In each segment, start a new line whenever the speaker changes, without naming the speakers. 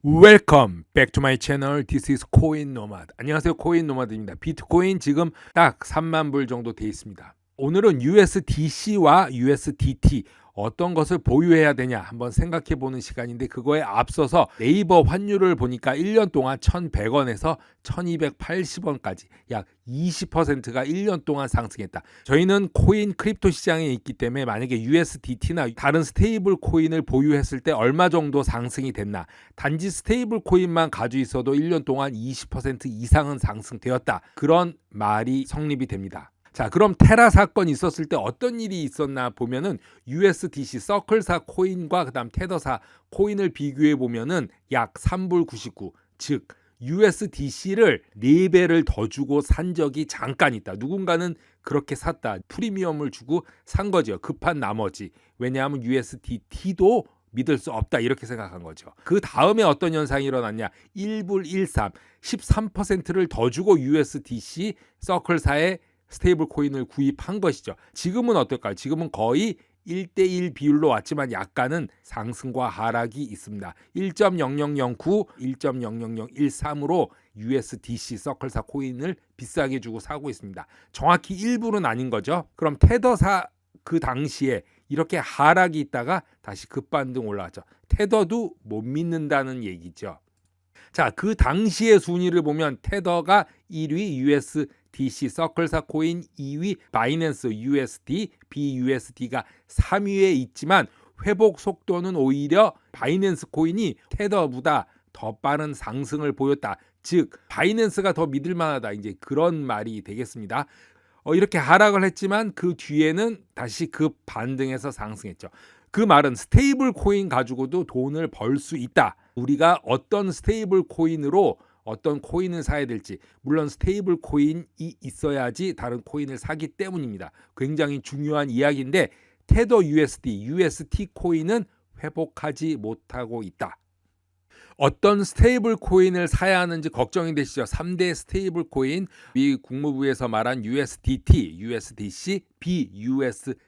Welcome back to my channel. This is 코인 노마드. 안녕하세요, 코인 노마드입니다. 비트코인 지금 딱 3만 불 정도 돼 있습니다. 오늘은 USDC와 USDT 어떤 것을 보유해야 되냐 한번 생각해 보는 시간인데, 그거에 앞서서 네이버 환율을 보니까 1년 동안 1,100원에서 1,280원까지 약 20%가 1년 동안 상승했다. 저희는 코인 크립토 시장에 있기 때문에 만약에 USDT나 다른 스테이블 코인을 보유했을 때 얼마 정도 상승이 됐나, 단지 스테이블 코인만 가지고 있어도 1년 동안 20% 이상은 상승되었다, 그런 말이 성립이 됩니다. 자, 그럼 테라 사건이 있었을 때 어떤 일이 있었나 보면은 USDC 서클사 코인과 그다음 테더사 코인을 비교해 보면은 약 3불 99, 즉 USDC를 4배를 더 주고 산 적이 잠깐 있다. 누군가는 그렇게 샀다. 프리미엄을 주고 산 거죠. 급한 나머지. 왜냐하면 USDT도 믿을 수 없다, 이렇게 생각한 거죠. 그 다음에 어떤 현상이 일어났냐, 1불 13, 13%를 더 주고 USDC 서클사의 스테이블 코인을 구입한 것이죠. 지금은 어떨까요? 지금은 거의 1대1 비율로 왔지만 약간은 상승과 하락이 있습니다. 1.0009, 1.00013으로 USDC 서클사 코인을 비싸게 주고 사고 있습니다. 정확히 1불은 아닌 거죠. 그럼 테더사 그 당시에 이렇게 하락이 있다가 다시 급반등 올라왔죠. 테더도 못 믿는다는 얘기죠. 자, 그 당시의 순위를 보면 테더가 1위 USDC 서클사 코인, 2위 바이낸스 USD, BUSD가 3위에 있지만 회복 속도는 오히려 바이낸스 코인이 테더보다 더 빠른 상승을 보였다. 즉 바이낸스가 더 믿을 만하다, 이제 그런 말이 되겠습니다. 이렇게 하락을 했지만 그 뒤에는 다시 급 반등해서 상승했죠. 그 말은 스테이블 코인 가지고도 돈을 벌 수 있다. 우리가 어떤 스테이블 코인으로 어떤 코인을 사야 될지, 물론 스테이블 코인이 있어야지 다른 코인을 사기 때문입니다. 굉장히 중요한 이야기인데, 테더 USD, UST 코인은 회복하지 못하고 있다. 어떤 스테이블 코인을 사야 하는지 걱정이 되시죠? 3대 스테이블 코인, 미 국무부에서 말한 USDT, USDC, BUSD입니다.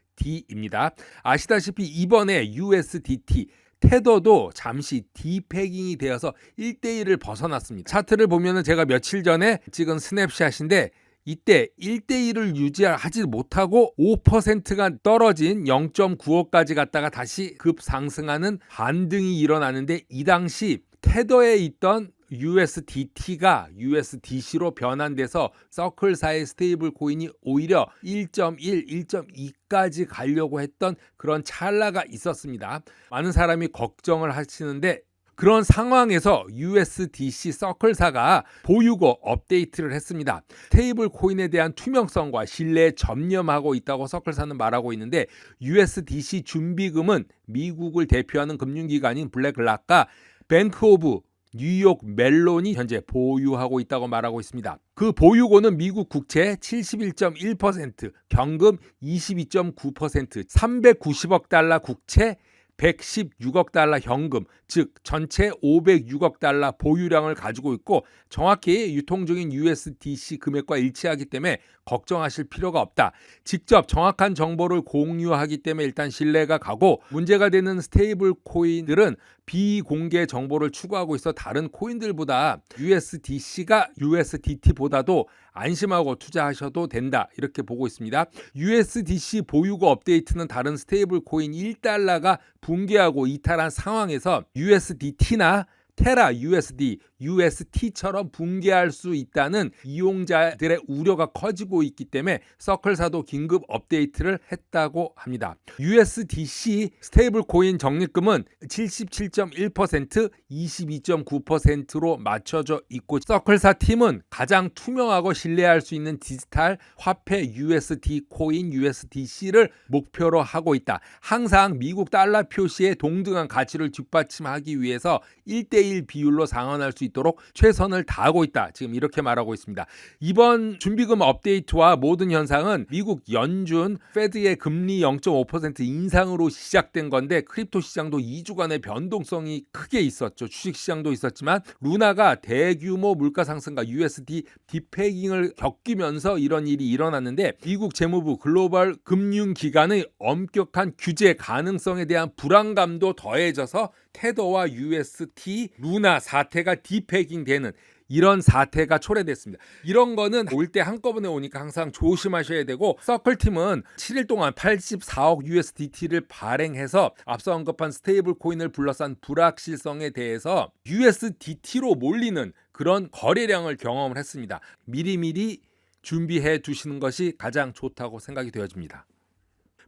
아시다시피 이번에 USDT 테더도 잠시 디패깅이 되어서 1대1을 벗어났습니다. 차트를 보면은 제가 며칠 전에 찍은 스냅샷인데, 이때 1대1을 유지하지 못하고 5%가 떨어진 0.95까지 갔다가 다시 급상승하는 반등이 일어나는데, 이 당시 테더에 있던 USDT가 USDC로 변환돼서 서클사의 스테이블 코인이 오히려 1.1, 1.2까지 가려고 했던 그런 찰나가 있었습니다. 많은 사람이 걱정을 하시는데, 그런 상황에서 USDC 서클사가 보유고 업데이트를 했습니다. 스테이블 코인에 대한 투명성과 신뢰에 전념하고 있다고 서클사는 말하고 있는데, USDC 준비금은 미국을 대표하는 금융기관인 블랙락과 뱅크 오브 뉴욕 멜론이 현재 보유하고 있다고 말하고 있습니다. 그 보유고는 미국 국채 71.1%, 경금 22.9%, 390억 달러 국채, 116억 달러 현금, 즉 전체 506억 달러 보유량을 가지고 있고, 정확히 유통 중인 USDC 금액과 일치하기 때문에 걱정하실 필요가 없다. 직접 정확한 정보를 공유하기 때문에 일단 신뢰가 가고, 문제가 되는 스테이블 코인들은 비공개 정보를 추구하고 있어 다른 코인들보다 USDC가 USDT보다도 안심하고 투자하셔도 된다, 이렇게 보고 있습니다. USDC 보유고 업데이트는 다른 스테이블 코인 1달러가 붕괴하고 이탈한 상황에서 USDT나 테라 USD, UST처럼 붕괴할 수 있다는 이용자들의 우려가 커지고 있기 때문에 서클사도 긴급 업데이트를 했다고 합니다. USDC 스테이블 코인 적립금은 77.1%, 22.9%로 맞춰져 있고, 서클사 팀은 가장 투명하고 신뢰할 수 있는 디지털 화폐 USD 코인 USDC를 목표로 하고 있다. 항상 미국 달러 표시의 동등한 가치를 뒷받침하기 위해서 1대1 비율로 상환할 수 있도록 최선을 다하고 있다, 지금 이렇게 말하고 있습니다. 이번 준비금 업데이트와 모든 현상은 미국 연준 페드의 금리 0.5% 인상으로 시작된 건데, 크립토 시장도 2주간의 변동성이 크게 있었죠. 주식 시장도 있었지만 루나가 대규모 물가 상승과 USD 디패깅을 겪으면서 이런 일이 일어났는데, 미국 재무부 글로벌 금융기관의 엄격한 규제 가능성에 대한 불안감도 더해져서 테더와 UST 루나 사태가 디패깅 되는 이런 사태가 초래됐습니다. 이런 거는 올 때 한꺼번에 오니까 항상 조심하셔야 되고, 서클팀은 7일 동안 84억 USDT를 발행해서 앞서 언급한 스테이블 코인을 둘러싼 불확실성에 대해서 USDT로 몰리는 그런 거래량을 경험을 했습니다. 미리미리 준비해 두시는 것이 가장 좋다고 생각이 되어집니다.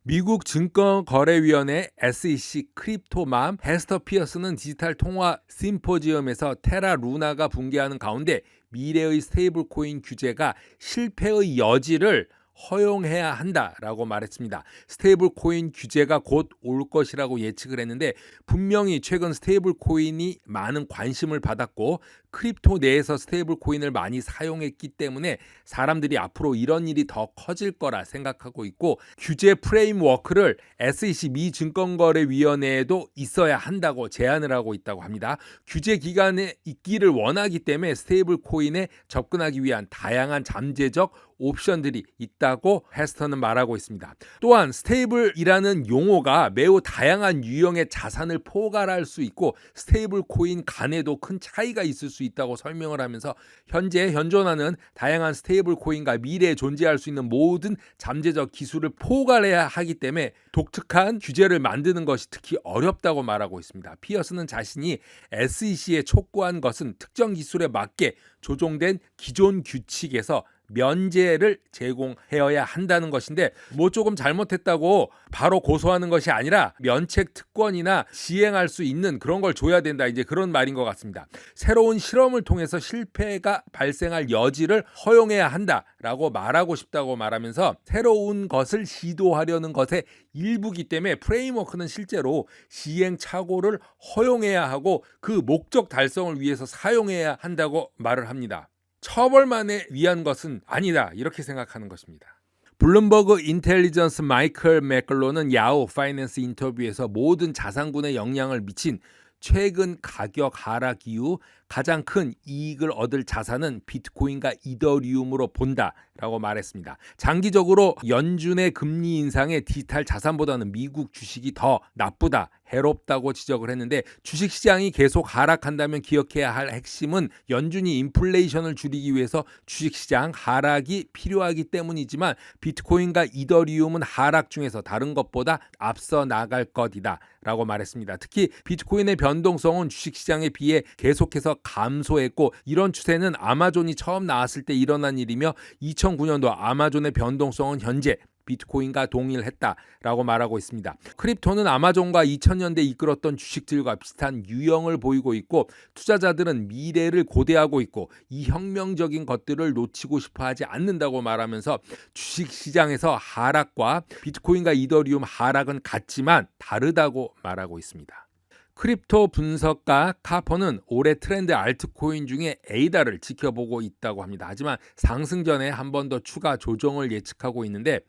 미국 증권거래위원회 SEC 크립토맘 헤스터 피어스는 디지털 통화 심포지엄에서 테라 루나가 붕괴하는 가운데 미래의 스테이블 코인 규제가 실패의 여지를 허용해야 한다라고 말했습니다. 스테이블 코인 규제가 곧 올 것이라고 예측을 했는데, 분명히 최근 스테이블 코인이 많은 관심을 받았고 크립토 내에서 스테이블 코인을 많이 사용했기 때문에 사람들이 앞으로 이런 일이 더 커질 거라 생각하고 있고, 규제 프레임워크를 SEC 미 증권거래위원회에도 있어야 한다고 제안을 하고 있다고 합니다. 규제 기간에 있기를 원하기 때문에 스테이블 코인에 접근하기 위한 다양한 잠재적 옵션들이 있다고 헤스터는 말하고 있습니다. 또한 스테이블이라는 용어가 매우 다양한 유형의 자산을 포괄할 수 있고 스테이블 코인 간에도 큰 차이가 있을 수 있다고 설명을 하면서, 현재 현존하는 다양한 스테이블 코인과 미래에 존재할 수 있는 모든 잠재적 기술을 포괄해야 하기 때문에 독특한 규제를 만드는 것이 특히 어렵다고 말하고 있습니다. 피어스는 자신이 SEC에 촉구한 것은 특정 기술에 맞게 조정된 기존 규칙에서 면제를 제공해야 한다는 것인데, 뭐 조금 잘못했다고 바로 고소하는 것이 아니라 면책 특권이나 시행할 수 있는 그런 걸 줘야 된다, 이제 그런 말인 것 같습니다. 새로운 실험을 통해서 실패가 발생할 여지를 허용해야 한다라고 말하고 싶다고 말하면서, 새로운 것을 시도하려는 것의 일부기 때문에 프레임워크는 실제로 시행착오를 허용해야 하고 그 목적 달성을 위해서 사용해야 한다고 말을 합니다. 처벌만에 위한 것은 아니다, 이렇게 생각하는 것입니다. 블룸버그 인텔리전스 마이클 맥글로는 야후 파이낸스 인터뷰에서 모든 자산군에 영향을 미친 최근 가격 하락 이후 가장 큰 이익을 얻을 자산은 비트코인과 이더리움으로 본다라고 말했습니다. 장기적으로 연준의 금리 인상에 디지털 자산보다는 미국 주식이 더 나쁘다, 해롭다고 지적을 했는데, 주식시장이 계속 하락한다면 기억해야 할 핵심은 연준이 인플레이션을 줄이기 위해서 주식시장 하락이 필요하기 때문이지만 비트코인과 이더리움은 하락 중에서 다른 것보다 앞서 나갈 것이다 라고 말했습니다. 특히 비트코인의 변동성은 주식시장에 비해 계속해서 감소했고, 이런 추세는 아마존이 처음 나왔을 때 일어난 일이며 2009년도 아마존의 변동성은 현재 비트코인과 동일했다라고 말하고 있습니다. 크립토는 아마존과 2000년대 이끌었던 주식들과 비슷한 유형을 보이고 있고, 투자자들은 미래를 고대하고 있고 이 혁명적인 것들을 놓치고 싶어 하지 않는다고 말하면서, 주식시장에서 하락과 비트코인과 이더리움 하락은 같지만 다르다고 말하고 있습니다. 크립토 분석가 카퍼는 올해 트렌드 알트코인 중에 에이다를 지켜보고 있다고 합니다. 하지만 상승 전에 한 번 더 추가 조정을 예측하고 있는데,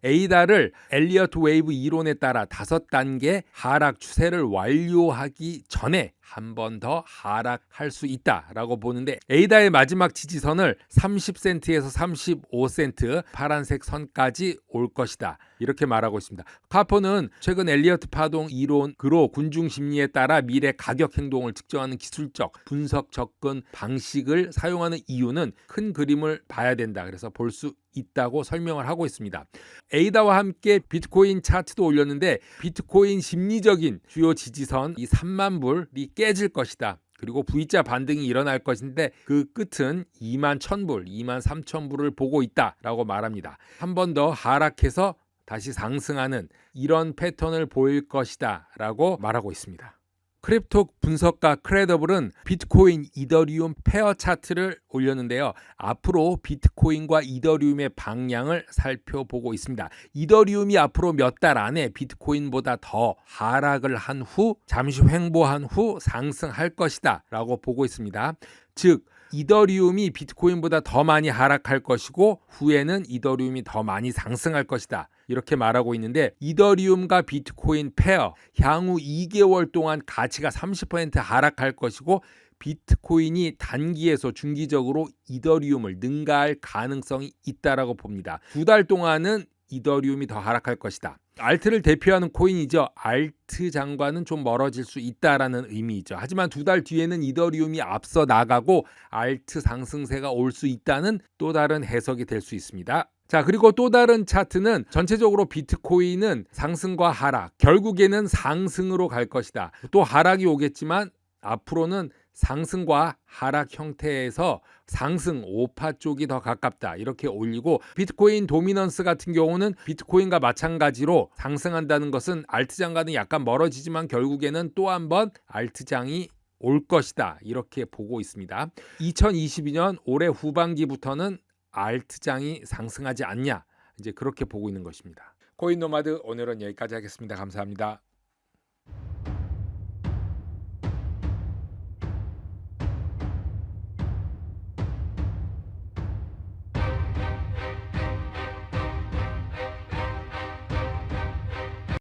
에이다를 엘리어트 웨이브 이론에 따라 5단계 하락 추세를 완료하기 전에 한 번 더 하락할 수 있다라고 보는데, 에이다의 마지막 지지선을 30센트에서 35센트 파란색 선까지 올 것이다, 이렇게 말하고 있습니다. 카퍼는 최근 엘리어트 파동 이론으로 군중 심리에 따라 미래 가격 행동을 측정하는 기술적 분석 접근 방식을 사용하는 이유는 큰 그림을 봐야 된다, 그래서 볼 수 있다고 설명을 하고 있습니다. 에이다와 함께 비트코인 차트도 올렸는데, 비트코인 심리적인 주요 지지선 이 3만 불이 깨질 것이다, 그리고 V자 반등이 일어날 것인데 그 끝은 2만 1000불, 2만 3000불을 보고 있다라고 말합니다. 한 번 더 하락해서 다시 상승하는 이런 패턴을 보일 것이다 라고 말하고 있습니다. 크립토 분석가 크레더블은 비트코인, 이더리움 페어 차트를 올렸는데요. 앞으로 비트코인과 이더리움의 방향을 살펴보고 있습니다. 이더리움이 앞으로 몇 달 안에 비트코인보다 더 하락을 한 후 잠시 횡보한 후 상승할 것이다 라고 보고 있습니다. 즉 이더리움이 비트코인보다 더 많이 하락할 것이고 후에는 이더리움이 더 많이 상승할 것이다, 이렇게 말하고 있는데, 이더리움과 비트코인 페어 향후 2개월 동안 가치가 30% 하락할 것이고 비트코인이 단기에서 중기적으로 이더리움을 능가할 가능성이 있다라고 봅니다. 2달 동안은 이더리움이 더 하락할 것이다. 알트를 대표하는 코인이죠. 알트장과는 좀 멀어질 수 있다라는 의미이죠. 하지만 두 달 뒤에는 이더리움이 앞서 나가고 알트 상승세가 올 수 있다는 또 다른 해석이 될 수 있습니다. 자, 그리고 또 다른 차트는 전체적으로 비트코인은 상승과 하락, 결국에는 상승으로 갈 것이다. 또 하락이 오겠지만 앞으로는 상승과 하락 형태에서 상승 5파 쪽이 더 가깝다, 이렇게 올리고, 비트코인 도미넌스 같은 경우는 비트코인과 마찬가지로 상승한다는 것은 알트장과는 약간 멀어지지만 결국에는 또 한번 알트장이 올 것이다, 이렇게 보고 있습니다. 2022년 올해 후반기부터는 알트장이 상승하지 않냐, 이제 그렇게 보고 있는 것입니다. 코인 노마드 오늘은 여기까지 하겠습니다. 감사합니다.